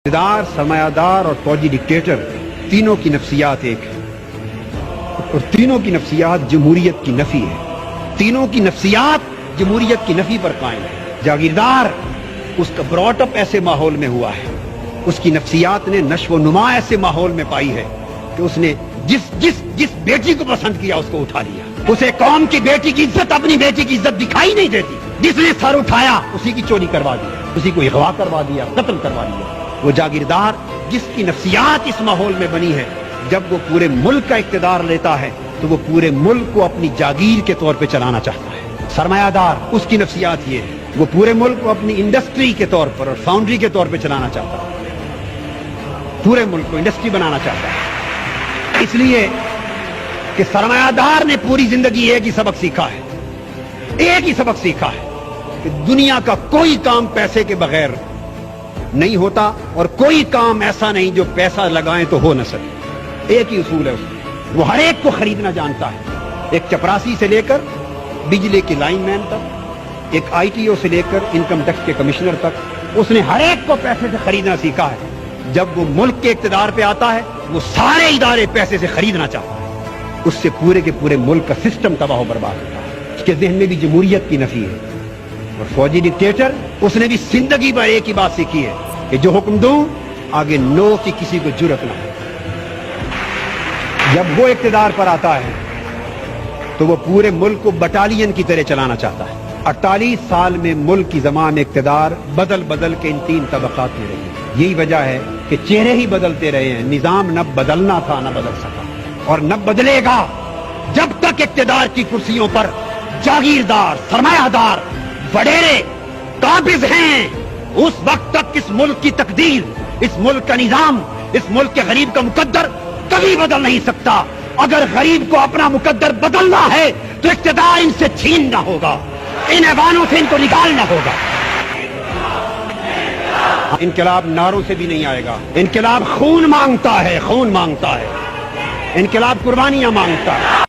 इक़्तिदार, सरमायादार और फौजी डिक्टेटर, तीनों की नफ्सियात एक है और तीनों की नफ्सियात जमहूरियत की नफी है। तीनों की नफ्सियात जमहूरियत की नफी पर कायम है। जागीरदार उसका ब्रॉटअप ऐसे माहौल में हुआ है, उसकी नफ्सियात ने नश्व नुमा ऐसे माहौल में पाई है कि उसने जिस बेटी को पसंद किया उसको उठा लिया। उसे कौम की बेटी की इज्जत, अपनी बेटी की इज्जत दिखाई नहीं देती। जिसने सर उठाया उसी की चोरी करवा दी, उसी को अगवा करवा दिया, कत्ल करवा दिया। वो जागीरदार जिसकी नफ्सियात इस माहौल में बनी है, जब वो पूरे मुल्क का इक़्तिदार लेता है तो वो पूरे मुल्क को अपनी जागीर के तौर पे चलाना चाहता है। सरमायादार उसकी नफ्सियात ये है, वो पूरे मुल्क को अपनी इंडस्ट्री के तौर पर और फाउंड्री के तौर पे चलाना चाहता है, पूरे मुल्क को इंडस्ट्री बनाना चाहता है। इसलिए कि सरमायादार ने पूरी जिंदगी एक ही सबक सीखा है, एक ही सबक सीखा है कि दुनिया का कोई काम पैसे के बगैर नहीं होता और कोई काम ऐसा नहीं जो पैसा लगाएं तो हो न सके। एक ही उसूल है उसका, वो हर एक को खरीदना जानता है, एक चपरासी से लेकर बिजली की लाइनमैन तक, एक आईटीओ से लेकर इनकम टैक्स के कमिश्नर तक, उसने हर एक को पैसे से खरीदना सीखा है। जब वो मुल्क के इक़्तिदार पे आता है, वो सारे इदारे पैसे से खरीदना चाहता है, उससे पूरे के पूरे मुल्क का सिस्टम तबाह बर्बाद होता है। उसके ज़हन में भी जमहूरियत की नफी है। और फौजी डिक्टेटर, उसने भी जिंदगी भर एक ही बात सीखी है कि जो हुक्म दूं आगे नो की किसी को जुर्रत ना हो। जब वो इक़्तिदार पर आता है तो वो पूरे मुल्क को बटालियन की तरह चलाना चाहता है। 48 साल में मुल्क की ज़मान इक़्तिदार बदल बदल के इन 3 तबक़ात में रही है। यही वजह है कि चेहरे ही बदलते रहे हैं, निज़ाम न बदलना था न बदल सका और न बदलेगा जब तक इक़्तिदार की कुर्सियों पर जागीरदार, सरमायादार, वडेरे काबिज हैं। उस वक्त तक इस मुल्क की तकदीर, इस मुल्क का निजाम, इस मुल्क के गरीब का मुकद्दर कभी बदल नहीं सकता। अगर गरीब को अपना मुकद्दर बदलना है तो इक़्तिदार इनसे छीनना होगा, इन ऐवानों से इनको निकालना होगा। इनकलाब नारों से भी नहीं आएगा, इनकलाब खून मांगता है, खून मांगता है, इनकलाब कुर्बानियां मांगता है।